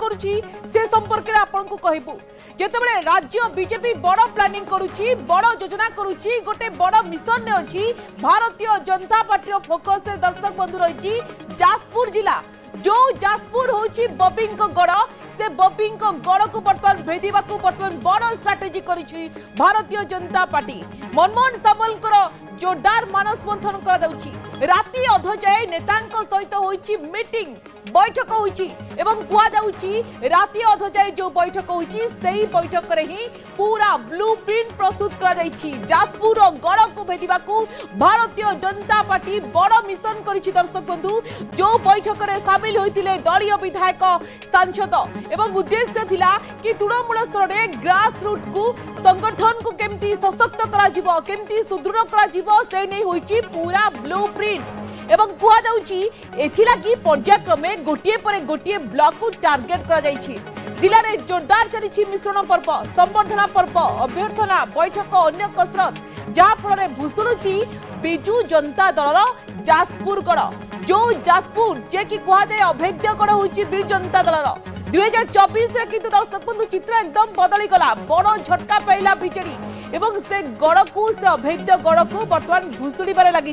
करुची से संपर्क में आपन को कहबू जेतेबेले राज्य बीजेपी बड़ प्लानिंग करुची बड़ योजना करुची गोटे बड़ मिशन ने अछि भारतीय जनता पार्टी रो फोकस से दर्शक बंधु रही जाजपुर जिला जो जाजपुर होची बॉबिंग को गड़ से बॉबिंग को गड़ को बर्तमान भेदिबा को बर्तमान बड़ स्ट्रेटेजी करिछि भारतीय जनता पार्टी मनमोहन सामल को जोरदार मानस मंथन कर दउछि राती अध जाय नेतांक सहित होइछि मीटिंग बैठक होइछि एवं कुआ जाउछि राती अध जाय जो बैठक होइछि सेही बैठक रे ही पूरा ब्लूप्रिंट प्रस्तुत कर जाइछि जाजपुर गड़ को भेदिबा को भारतीय जनता पार्टी बड़ मिशन करिछि दर्शक बंधु जो बैठक रे शामिल होइतिले दलीय विधायक सांसद एवं उद्देश्य थिला कि तृणमूल स्तर रे ग्रास रूट को संगठन को केमती सशक्त करा जिवो केमती सुदृढ़ करा जिवो से नै होइछि पूरा ब्लूप्रिंट एवं कुआ जाउछि एथिला की पर्यायक्रमे गोटिए पर गोटिए ब्लॉक को टार्गेट करा जाइछि जिले में जोरदार चली मिश्रण पर्व संबर्धना पर्व अभ्यर्थना बैठक अन्य कसरत जहा फल भूषुची बिजु जनता दल जाजपुर गड़ जो जाजपुर जे कि कह जाए अभेद्य गड़ होची बिजु जनता दल 2024 रे किंतु दर्शक बंधु चित्र एकदम बदली गला बड़ झटका पाइला बीजेडी एवं से गड़ को से अभेद्य गड़ को वर्तमान भूषुड़बार लगी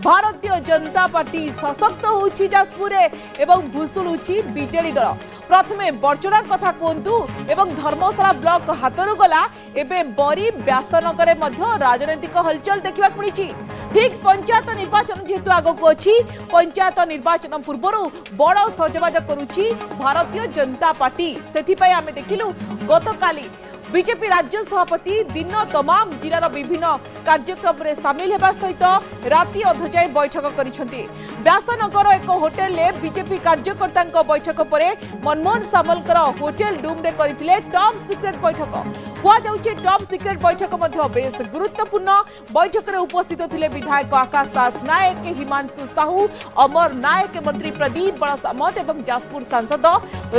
भारतीय जनता पार्टी सशक्त होची जाजपुर एवं भूषुड़ुची बीजेडी दल प्रथमे बर्चना कथा कहतु एवं धर्मशाला ब्लॉक हाथरू गला एबे बरी व्यासनगर मध्य राजनैतिक हलचल देखा मिली ठीक पंचायत निर्वाचन जेहेतु आगक अच्छी पंचायत निर्वाचन पूर्व बड़ सजबाज करुच्ची भारतीय जनता पार्टी से आम देखिलु गतकाली बीजेपी राज्य सभापति दिन तमाम जिलार विभिन्न कार्यक्रम में सामिल होगा सहित राति अध जाए बैठक करिसेंती व्यासनगर एक होटेल में बीजेपी कार्यकर्ता बैठक पर मनमोहन सामलकर होटेल रूम रे करथिले टॉप सीक्रेट बैठक हुआ जाउछे टॉप सीक्रेट बैठक मध्य बेस गुरुत्वपूर्ण बैठक में उपस्थित थिले विधायक आकाश दास नायक हिमांशु साहू अमर नायक मंत्री प्रदीप बड़सामत एवं जाजपुर सांसद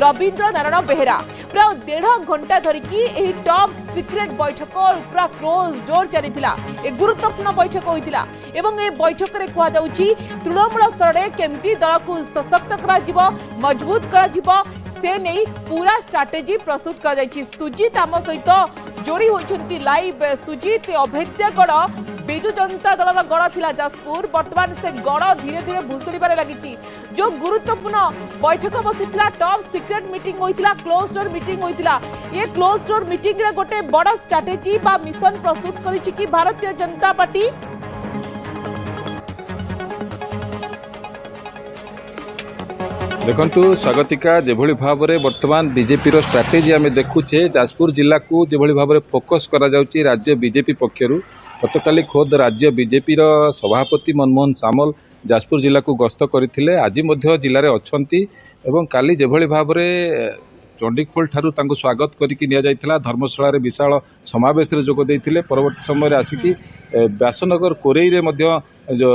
रवींद्र नारायण बेहेरा प्राय 1.5 घंटा धरिकी एही टॉप सीक्रेट बैठक पूरा क्लोज डोर चलीथिला ए गुरुत्वपूर्ण बैठक होइतिला एवं ए बैठक रे कुआ जाउछि तृणमूल स्तर रे केमती दल को सशक्त करा जिवो मजबूत करा जिवो से नहीं पूरा स्ट्रैटेजी प्रस्तुत कर जाइछि सुजीत आम सहित जोड़ी होइछंती लाइव सुजीत अभेद्य गड़ बिजु जनता दल गड़ थिला जाजपुर वर्तमान से गड़ धीरे धीरे भूषुड़बार लगी जो गुरुत्वपूर्ण बैठक बसीथिला टॉप सीक्रेट मीटिंग होइतिला क्लोज डोर मीटिंग होइतिला ये क्लोज डोर मीटिंग रे गोटे बड़ स्ट्रैटेजी बा मिशन प्रस्तुत करिछि कि भारतीय जनता पार्टी देखु स्वागतिका जो भाव में बर्तमान बीजेपी स्ट्राटेजी आम देखुचे जाजपुर जिला को जो भाव में फोकस करा जाउची राज्य बीजेपी पक्षर गतकाली खोद राज्य बीजेपी सभापति मनमोहन सामल जाजपुर जिला को गस्त करथिले आज जिले में अच्छी एवं काली जो भाव में चंडीखोल ठारू तांको स्वागत करिकी निया जाइथिला धर्मशाला रे विशाल समावेश रे जोग देइथिले परवर्ती समय रे आसिकी व्यासनगर कोरेई रे मध्य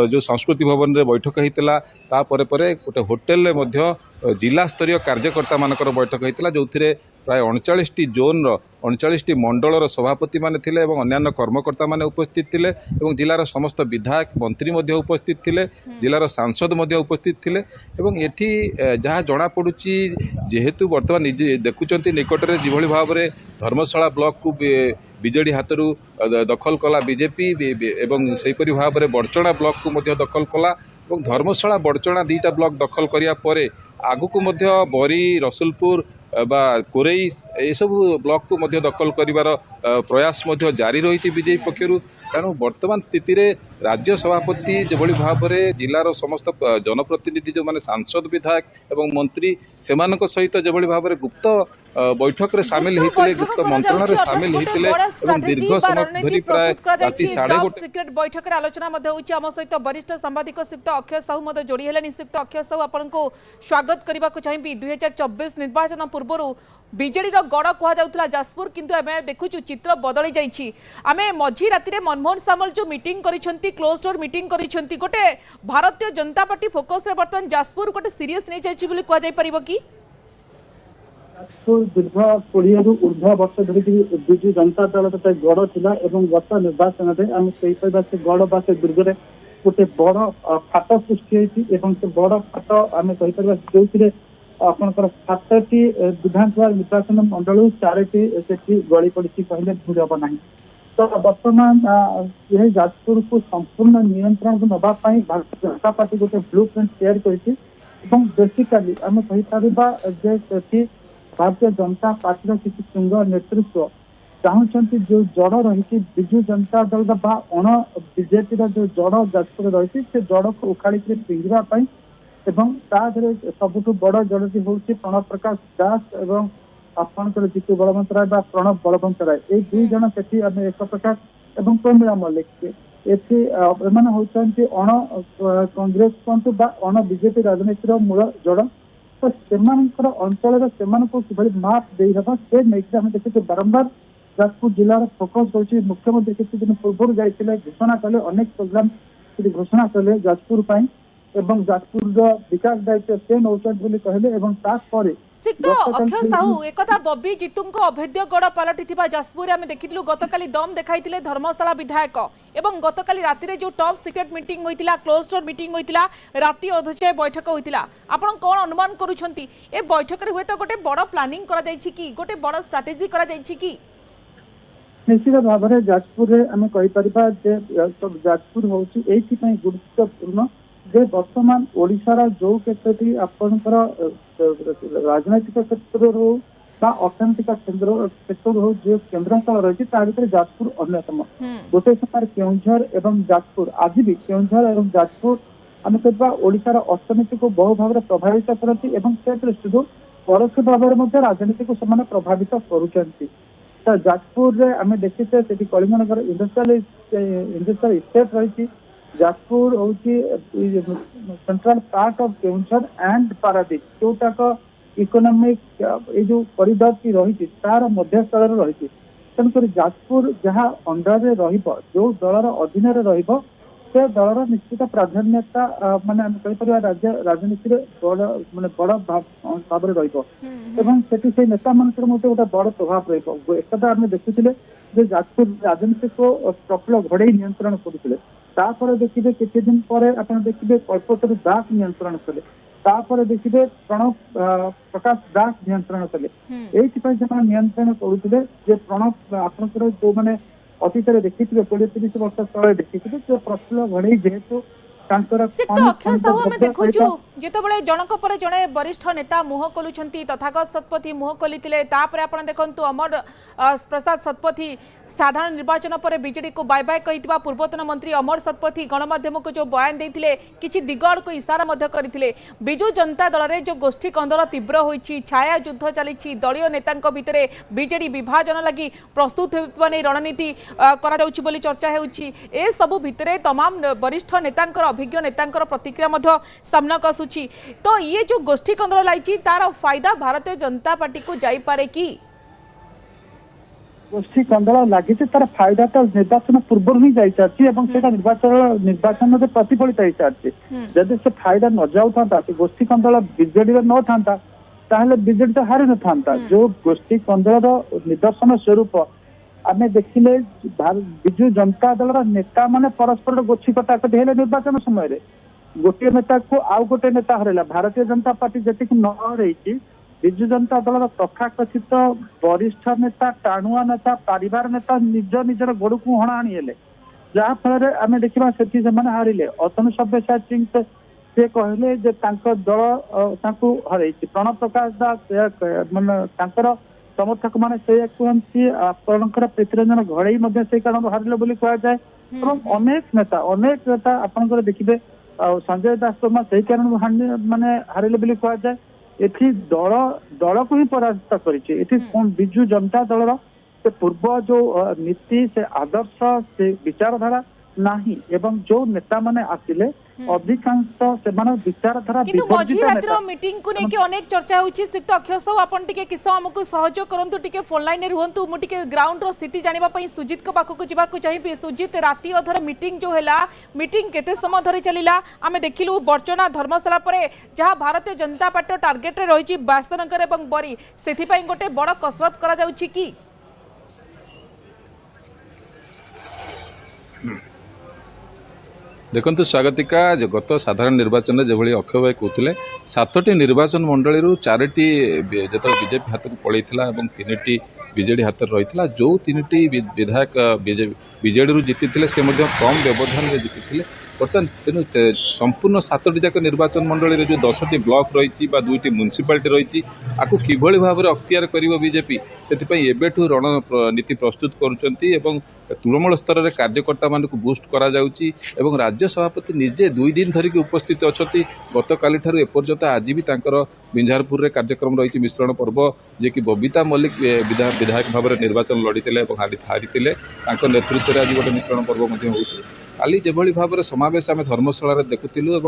जो संस्कृति भवन रे बैठक होइतिला ता परे परे गोटे होटेल रे मध्य जिला स्तरीय कार्यकर्ता मानकर बैठक होइतिला जोथिरे प्राय 39 टी जोन रो 39 टी मंडल रो सभापति माने थिले एवं अन्य कर्मकर्ता माने उपस्थित थिले एवं जिलार समस्त विधायक मंत्री मध्य उपस्थित थिले जिलार सांसद मध्य उपस्थित थिले एवं एठी जहाँ जणा पडुची जेहेतु वर्तमान देखुचंती निकटरे जिभଳି भाबरे धर्मशाला ब्लॉक को बीजेडी हाथरू दखल कला बीजेपी एवं सेपरी भाव में बड़चणा ब्लॉक को मध्य दखल कला और धर्मशाला बड़चणा 2टा ब्लॉक दखल करिया परे आगु मध्य बरी रसुलपुर बा कोरेई ये सब ब्लॉक को मध्य दखल करिवार प्रयास मध्य जारी रही बीजेपी पक्षर तेणु वर्तमान स्थिति रे राज्य सभापति जो भाव में जिलार समस्त जनप्रतिनिधि जो माने सांसद विधायक एवं मंत्री सेमानक सहित जो भाव में गुप्त बैठक रे शामिल होइतिले गुप्त मंत्रणा रे शामिल होइतिले एवं दीर्घ समय धरि प्राय राति 1:30 सीक्रेट बैठक रे आलोचना मध्ये होछि हम सहित वरिष्ठ सांबादिक श्रीयुक्त अक्षय साहू मध्ये जोड़ी हेले श्रीयुक्त अक्षय साहू आपन को स्वागत करबा को चाहिबी 2024 निर्वाचन पूर्व बीजेडी रो गड़ कह जाउतला जाजपुर किंतु एमे देखुछु चित्र बदली जाइछि आमे मझी राति रे मनमोहन सामल जो मीटिंग करिसंती क्लोज डोर मीटिंग करिसंती गोटे भारतीय जनता पार्टी फोकस रे वर्तमान जाजपुर गोटे सीरियस नै जाइछि बोली कह जाय परिबो की दीर्घ 20 रु ऊर्ध वर्ष धरिक विजु जनता दल तथा गड़ थिला एवं गत निर्वाचन में आम से गड़ बा से दुर्ग में गोटे बड़ फाट सृष्टि होती से बड़ फाट आम कहीपर जो ଆପଣଙ୍କର 7ଟି ବିଧାନସଭା ନିର୍ବାଚନ ମଣ୍ଡଳରୁ 4ଟି ସେଠି ଗଳି ପଡ଼ିଛି କହିଲେ ଭୁଲ ହେବ ନାହିଁ। ତ ବର୍ତ୍ତମାନ ଏହି ଯାଜପୁରକୁ ସମ୍ପୂର୍ଣ୍ଣ ନିୟନ୍ତ୍ରଣକୁ ନେବା ପାଇଁ ଭାରତୀୟ ଜନତା ପାର୍ଟି ଗୋଟେ ବ୍ଲୁ ପ୍ରିଣ୍ଟ ତିଆରି କରିଛି ଏବଂ ବେସିକାଲି ଆମେ କହିପାରିବା ଯେ ସେଠି ଭାରତୀୟ ଜନତା ପାର୍ଟିର କିଛି ଶୃଙ୍ଗ ନେତୃତ୍ୱ ଚାହୁଁଛନ୍ତି ଯୋଉ ଜଡ଼ ରହିଛି ବିଜୁ ଜନତା ଦଳର ବା ଅଣ ବିଜେପିର ଯୋଉ ଜଡ଼ ଯାଜପୁରରେ ରହିଛି ସେ ଜଡ଼କୁ ଉଖାଳିକି ଫିଙ୍ଗିବା ପାଇଁ ଏବଂ ତା ଦେହରେ ସବୁଠୁ ବଡ଼ ଜଡ଼ଟି ହେଉଛି ପ୍ରଣବ ପ୍ରକାଶ ଦାସ ଏବଂ ଆପଣଙ୍କର ଜିତୁ ବଳବନ୍ତ ରାୟ ବା ପ୍ରଣବ ବଳବନ୍ତ ରାୟ। ଏଇ ଦୁଇ ଜଣ ସେଠି ଆମେ ଏକ ପ୍ରକାର ଏବଂ ପ୍ରମିଳା ମଲ୍ଲିକ ଏଠି ଏମାନେ ହେଉଛନ୍ତି ଅଣ କଂଗ୍ରେସ କୁହନ୍ତୁ ବା ଅଣ ବିଜେପି ରାଜନୀତିର ମୂଳ ଜଡ଼। ତ ସେମାନଙ୍କର ଅଞ୍ଚଳରେ ସେମାନଙ୍କୁ କିଭଳି ମାପ୍ ଦେଇହେବ ସେ ନେଇକି ଆମେ ଦେଖିଛୁ ବାରମ୍ବାର ଯାଜପୁର ଜିଲ୍ଲାର ଫୋକସ୍ ହେଉଛି। ମୁଖ୍ୟମନ୍ତ୍ରୀ କିଛି ଦିନ ପୂର୍ବରୁ ଯାଇଥିଲେ ଘୋଷଣା କଲେ ଅନେକ ପ୍ରୋଗ୍ରାମ ସେଠି ଘୋଷଣା କଲେ ଯାଜପୁର ପାଇଁ ଏବଂ ଯାଜପୁରର ବିକାଶ ଦାୟିତ୍ୱ ସେ ନେଉଛନ୍ତି ବୋଲି କହିଲେ ଏବଂ ତାପରେ ସିକ୍ତ ଅକ୍ଷୟ ସାହୁ एकथा बबी जितुंको अभेद्य गड़ पलटिथिबा जाजपुर आमे देखितलु गतकाली दम देखाइतिले धर्मशाला विधायक एवं गतकाली राति रे जो टॉप सीक्रेट मीटिंग होइतिला क्लोज डोर मीटिंग होइतिला राति अधचाय बैठक होइतिला आपण कोन अनुमान करूछंती ए बैठक रे होय तो गोटे बड़ प्लानिंग करा जायछि की गोटे बड़ स्ट्रेटजी करा जायछि की? निश्चित भाव में जाजपुर आम कहीपर जाजपुर हूँ ये गुरुत्वपूर्ण जे वर्तमान ओडिशार जो क्षेत्र आपणकर राजनैतिक क्षेत्र हो अर्थनैतिक क्षेत्र हो जो केन्द्रांचल रही भर जाजपुर अन्यतम गोटे समय केउझर एवं जाजपुर आज भी केउझर एवं जाजपुर आम कह ओडिशार अर्थनीति को बहु भाव में प्रभावित करती से दृष्टि परोक्ष भाव में राजनीति को से प्रभावित करुँच। जाजपुर आम देखीचे से कलिंगनगर इंडस्ट्रियल इस्टेट रही जाजपुर हूँ central part of Keonjhar and Paradip जोटाक इकोनॉमिक ये जो कॉरिडोर की रही तार मध्यस्थल रही तेणुक जाजपुर जहाँ अंडर जो दलर अधीन से दलर निश्चित प्राधान्यता माने कहीपर राज्य राजनीति बड़ माने बड़ भाव से से नेता मान गोटे बड़ प्रभाव रहा आम देखुले जाजपुर राजनीति को प्रफुल्ल घड़े नियंत्रण करुले देखिए किसी दिन पर आप देखिए कल्पतरु दास नियंत्रण कले देखिए प्रणब प्रकाश दास नियंत्रण कले ये नियंत्रण करुले प्रणब आपंकर जो मैंने अतीत देखी 20-30 वर्ष तले देखी प्रफुल्ल घड़े जेहेतु अक्षय साहू आम देखु जिते जनक पर जड़े वरिष्ठ नेता मुह खोलुंट तथागत शतपथी मुह खोली आप देखु अमर प्रसाद शतपथी साधारण निर्वाचन पर बीजेडी को बाय बाय कही पूर्वतन मंत्री अमर शतपथी गणमाध्यम को जो बयान देते किसी दिगड़ को इशारा करते विजु जनता दल में जो गोष्ठी कंदल तीव्र होती छाया युद्ध चली दलीय नेता भितर बीजेडी विभाजन लगी प्रस्तुत होने रणनीति कर चर्चा हो सबू भितर तमाम वरिष्ठ नेता अभिज्ञ नेता प्रतिक्रिया सामना आसूची तो ये जो गोष्ठी कंदल लाई तार फायदा भारतीय जनता पार्टी को जाइपारे कि गोष्ठी कंदल लगी तार फायदा तो निर्वाचन पूर्व ही जाई सारी निर्वाचन में प्रतिफलित हो सारी जदि से फायदा न जाऊ था गोष्ठी कंदल बीजेडी न था ताहले बीजेडी तो हारि न था जो गोष्ठी कंदल निदर्शन स्वरूप आम देखिले विजु जनता दल नेता माने परस्पर गोछी कटाकटी हेले निर्वाचन समय गोटे नेता को आउ गोटे नेता हरला भारतीय जनता पार्टी जी न रही विजु जनता दल तथाकथित वरिष्ठ नेता टाणुआ नेता परिवार नेता निज निजर गोड़ को हणा आनीले जहाँफल आम देखा से हारिले अतनु सब्यसाची सिंह से कहले दल हर प्रणब प्रकाश दास मानने समर्थक मैंने से कहती आपंकर पृथ्वीरंजन घड़े से कारण हारिले बोली कहुए अनेक नेता आपंकर देखिए संजय दास शर्मा से कारण माने हारिले बोली कहुए एथि दल को ही पराजित कर विजु जनता दल से पूर्व जो नीति से आदर्श से विचारधारा नहीं एवं जो नेता माने आसिले अधिकांश से विचारधारा मझी रातिर मीटिंग को लेके अनेक चर्चा होची सिक्त अक्षय साहू आपण टिके किसा हमकु सहयोग करंतु टिके फोन लाइन रे रहंतु मु टिके ग्राउंड रो स्थिति जानिबा पई सुजीत को पाखु को जिबा को चाहिबी सुजीत राती अधर मीटिंग जो हैला मीटिंग केते समय धरि चलिला आमे देखिलु बर्चना धर्मशाला परे जहां भारतीय जनता पार्टी टार्गेट रे रहिची बासनगर एवं बरी सेथि पई गोटे बड़ कसरत करा जाउची की देखो स्वागतिका गत साधारण निर्वाचन में जो अक्षय भाई कहते 7टी निर्वाचन मंडली 4टी जो बीजेपी हाथ को पड़ता 3टी बीजेडी हाथ रही जो 3टी विधायक बीजेडी जीति से कम व्यवधान में जीति बर्तमान तेणु संपूर्ण 7टी जाक निर्वाचन मंडली जो 10टी ब्लॉक रही 2टी म्युनिसिपालिटी रही आपको किभली भाव में अख्तियार कर बीजेपी से एबेठू रणनीति प्रस्तुत करुँच तृणमूल स्तर में कार्यकर्ता मान बूस्ट करा राज्य सभापति निजे 2 दिन धरिक उपस्थित अच्छा गत काली एपर्यंत आज भी बिंझारपुर में कार्यक्रम रही मिश्रण पर्व जे कि बबीता मल्लिक विधायक भाव में निर्वाचन लड़ी हारी नेतृत्व में आज गोटे मिश्रण पर्व होती काली जो भाव में समावेश आम धर्मशाला देखुलू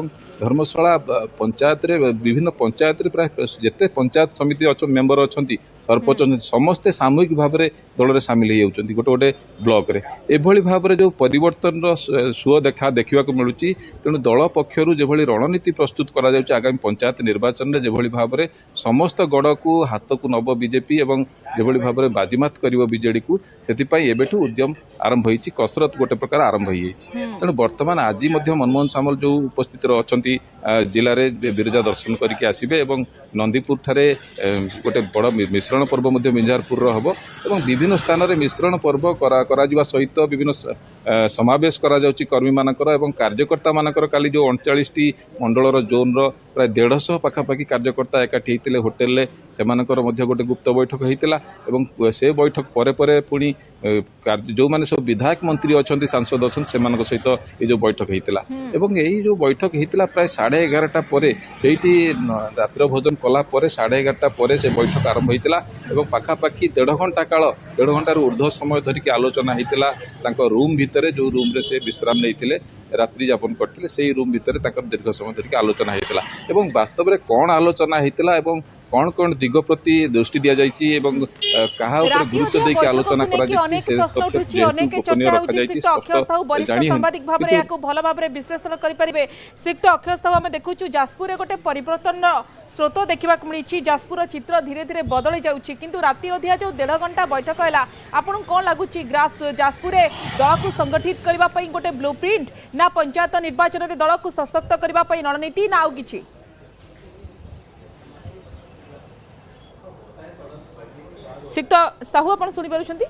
धर्मशाला पंचायत विभिन्न पंचायत प्राय जिते पंचायत समिति मेंबर अच्छा सरपंच समस्ते सामूहिक भाव में दल में सामिल हो गोटे गोटे ब्लॉक रे एभली भाव में जो परिवर्तन सुओ देखा मिलूँ तेणु दल पक्षर जो रणनीति प्रस्तुत करा आगामी पंचायत निर्वाचन में जो भाव में समस्त गड़ को हाथ को नब बीजेपी और जो भाव में बाजीमात कर बीजेडी को से उद्यम आरंभ हो कसरत गोटे प्रकार आरंभ हो तेणु बर्तमान आज मनमोहन सामल जो उपस्थित अच्छा जिले में बिरजा दर्शन करके आसबे नंदीपुर ठारे गोटे बड़ मिश्रण पर्व मिंझारपुर हम और विभिन्न स्थान में मिश्रण पर्व करा सहित विभिन्न समावेश करा कर्मी मानकर और कार्यकर्ता मानकर काली जो 39टी मंडल जोन प्राय 150 पाखापाखि कार्यकर्ता एकाठी होते होटेल से गोटे गुप्त बैठक होता से बैठक पर पुणी जो मैंने सब विधायक मंत्री अच्छा सांसद अच्छा से सहित ये जो बैठक होता यही जो बैठक होता प्राय 11:30 पर रात्र भोजन कलापर 11:30 पर से बैठक आरंभ होता पाखापाखि 1.5 घंटा काल 1.5 घंटार ऊर्ध्व समय धरिक आलोचना होता रूम भितर जो रूम रे से विश्राम नहीं रात्रि यापन करते से रूम भितर दीर्घ समय धरिक आलोचना होता वास्तव में कौन आलोचना होता कौन कौन दिग प्रति दृष्टि दि जाइए गुरुत्व देके आलोचना भल भाव विश्लेषण करें सिक्त अक्षय साहू आम देखु जाजपुर गोटे परिवर्तन स्रोत देखा मिली जाजपुर चित्र धीरे धीरे बदली जाऊँगी किंतु राति अधिया जो 1.5 घंटा बैठक है आपन कौन लगुच जाजपुर दल को संगठित करने गोटे ब्लूप्रिंट ना पंचायत निर्वाचन में दल को सशक्त करने रणनीति ना आउ किछि सिक्त साहू आप शुणी पार्टी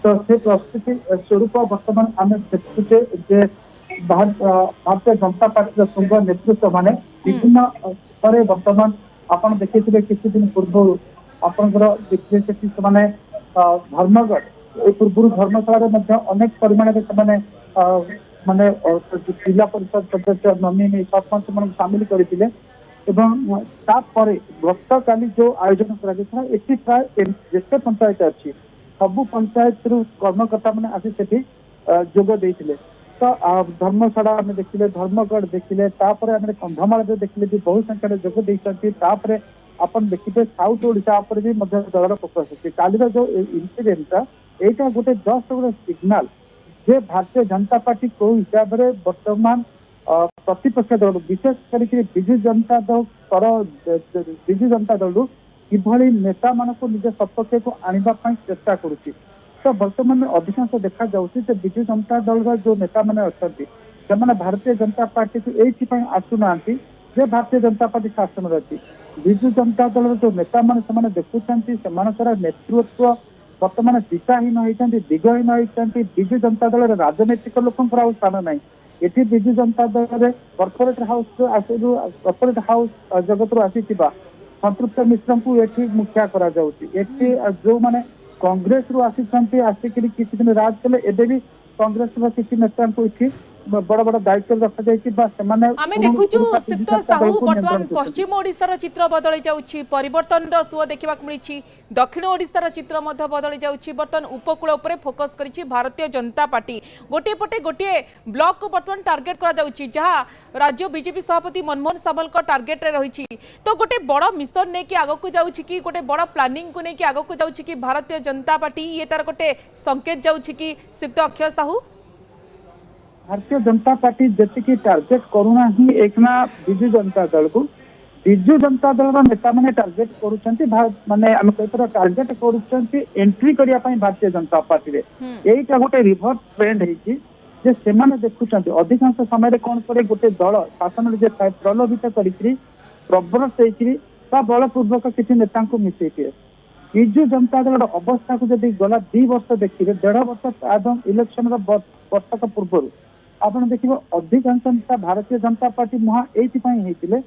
तो से प्रस्तुति स्वरूप बर्तमान आम देखुचे जे भारतीय जनता पार्टी सुंग नेतृत्व माने विभिन्न स्तर बर्तमान आपन देखिथिबे किछि दिन पूर्व आपनकर देखिथे से धर्मगढ़ पूर्व धर्मशाला अनेक परिमाण में माने जिला परिषद सदस्य नमिनी सरपंच मान सामिल करथिले गत काली जो आयोजन कर प्राय जिते पंचायत अच्छी सबू पंचायत कर्मकर्ता मैंने आसी से जोग देते तो धर्मशाला आम देखिले धर्मगढ़ देखिले कंधमाल जो देखिले भी बहु संख्यार जोग देते अपन देखिए साउथ ओडिशा भी दलर फोकस अच्छी कालीर जो इनसीडेंटा यहाँ गोटे जस्ट गोटे सिग्नाल जे भारतीय जनता पार्टी कौ हिसाब से वर्तमान प्रतिपक्ष दल विशेष करके विजु जनता दल किभली नेता मान निज सपक्ष को आने चेष्टा करुच्ची तो बर्तमान अधिकांश देखा जाऊँगी विजु जनता दल जो नेता मैंने अच्छा से भारतीय जनता पार्टी को ये आसुना जे भारतीय जनता पार्टी शासन अच्छी विजु जनता दल जो नेता मैंने देखुं नेतृत्व बर्तमान दिशाहीन होती दिगहीन होती विजु जनता दल राजनैतिक लोक स्थान ना ये विजु जनता दल कॉर्पोरेट हाउस जगत आसी संतृप्त मिश्र को ये मुखिया करा जो मैंने कांग्रेस रु आसिक किसी दिन राज कले एबे भी कांग्रेस किसी नेता को बड़ बड़ दायित्व रखा आमे देखुछु सिक्त साहू वर्तमान पश्चिम ओडिशार चित्र बदली जाउछि परिवर्तन सुओ देखा मिली दक्षिण ओडिशार चित्र मध्य बदली जाउछि वर्तमान उपकूल उपरे फोकस करिछि भारतीय जनता पार्टी गोटे पटे गोटे ब्लॉक को वर्तमान टार्गेट करा जाउछि जहां राज्य बीजेपी सभापति मनमोहन सामल को टार्गेट रे रहिछि तो गोटे बड़ मिशन ने कि आगो को जाउछि कि गोटे बड़ प्लानिंग को ने कि आगो को जाउछि कि भारतीय जनता पार्टी ये तार गोटे संकेत जाउछि कि सिक्त अक्षय साहू भारतीय जनता पार्टी जी टार्गेट करूना ही एक ना विजु जनता दल को विजु जनता दल नेता मैंने टार्गेट करुँच माने आम कह टार्गेट करुँच एंट्री करने भारतीय जनता पार्टी रे यहीटा गोटे रिभर्स ट्रेंड है जे सेमाने देखुछन्ति अधिकांश समय कौन करे गोटे दल शासन जे प्रलोभित करी प्रवृत्त होइकरी बा बलपूर्वक किसी नेता को मिसई दिए विजु जनता दल अवस्था को जब गला 2 वर्ष देखिए 1.5 वर्ष आदम इलेक्शन वर्षक पूर्व आपण देखिए अधिकांश नेता भारतीय जनता पार्टी मुहा एइथिपाई हेतिले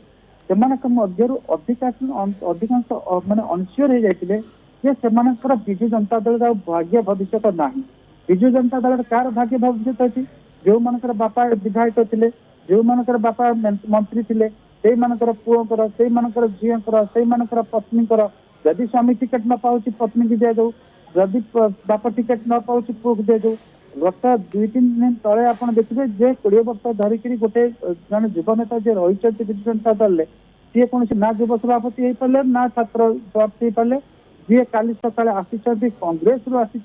सेमानक मध्यरु अधिकांश माने अनश्योर हो जाइतिले जे सेमानकर विजु जनता दल भाग्य भविष्य नाही विजु जनता दल कार भाग्य भविष्य अछि जो मानकर बापा विधायक थिले जो मानकर बापा मंत्री थिले से मानकर पुओकर से मानकर झीकर से मानकर पत्नीकर जदि स्वामी टिकेट न पाउछि पत्नी की दिया जाऊ जदि बापा टिकेट न पाउछि पुओ दिया जाऊ गत 2-3 दिन तले आप देखिए जे 20 वर्ष धरिक गोटे जन युव नेता जे रही विजु जनता दल सी कौन ना युव सभापति हो पारे ना छात्र सभापति हो पारे जी काली सकाଳେ आसी कांग्रेस रु आसी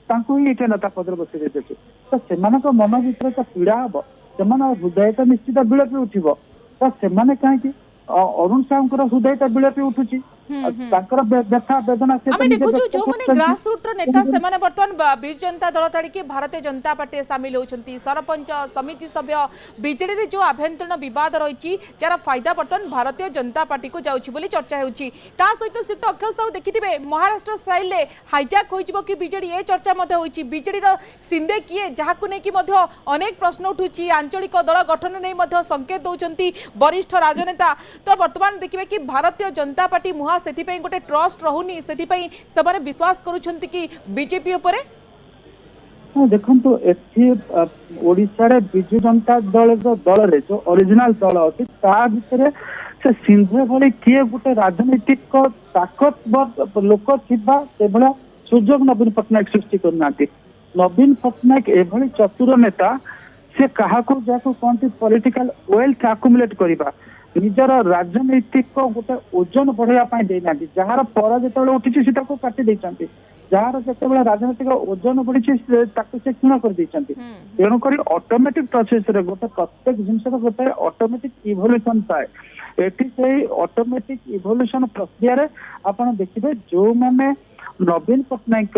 ही ये नेता पद बसई देते तो से मन भर तो पीड़ा हम से हृदय तो निश्चित विलपी उठिब तो से कहीं अरुण साहू हृदय तो विलपी उठुची व्यथा वेदना आमे देखुछु जो माने ग्रास रूट रो नेता से माने वर्तमान बिजु जनता दल ताड़िके भारतीय जनता पार्टी शामिल होचंती सरपंच समिति सभ्य बीजेडी रे जो आभ्यंतरण विवाद रहिची जार फायदा वर्तमान भारतीय जनता पार्टी को जाउची बोली चर्चा हेउची ता सहित सिक्त अक्षय साहू देखिथिबे महाराष्ट्र स्टाइल ले हाईजैक होइजबो कि बीजेडी ए चर्चा मध्ये होइची बीजेडी रो सिंधे किए जाहाकु नै कि मध्ये अनेक प्रश्न उठुची आंचलिक दल गठन नै मध्ये संकेत दउचंती वरिष्ठ राजनेता तो वर्तमान देखिबे कि भारतीय जनता पार्टी मुहा सेथिपई गोटे ट्रस्ट रहुनी सेथिपई सबरे विश्वास करूछंती कि बीजेपी ऊपर देखो एथि ओडिशा रे बिजु जनता दल रे जो ओरिजिनल दल अछि ता भितरे से सिंधे भली किए गोटे राजनीतिक ताकतवर लोक थिबा सेभला सुजोग नवीन पटनायक सृष्टि करनाती नवीन पटनायक एभली चतुर नेता से काहाको जाको कोनती पॉलिटिकल वेल्थ अक्युमुलेट करिबा निजर राजनीतिक गोटे ओजन बढ़ाई देना जार पर जो उठी से काटी देती जार जो राजनीतिक ओजन बढ़ी से क्षीण कर तेणुक ऑटोमेटिक प्रोसेस रे गोटे प्रत्येक जिनस गोटे ऑटोमेटिक इवोल्यूशन पाए एटी से ऑटोमेटिक इवोल्यूशन प्रक्रिया आप देखिए जो मैंने नवीन पटनायक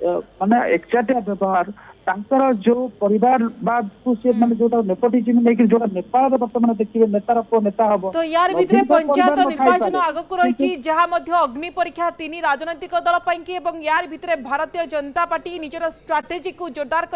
माने एकचाटिया व्यवहार तांकर जो परिवार बाद को से माने जोटा नेपोटिज्म लेके जोटा नेपाल रे वर्तमान देखिबे नेतार को नेता हबो तो यार भितरे पंचायत निर्वाचन आगो को रहिची जहा मध्य अग्नि परीक्षा 3 राजनैतिक दल पई कि एवं यार भितरे भारतीय जनता पार्टी निजर स्ट्रेटजी को जोरदार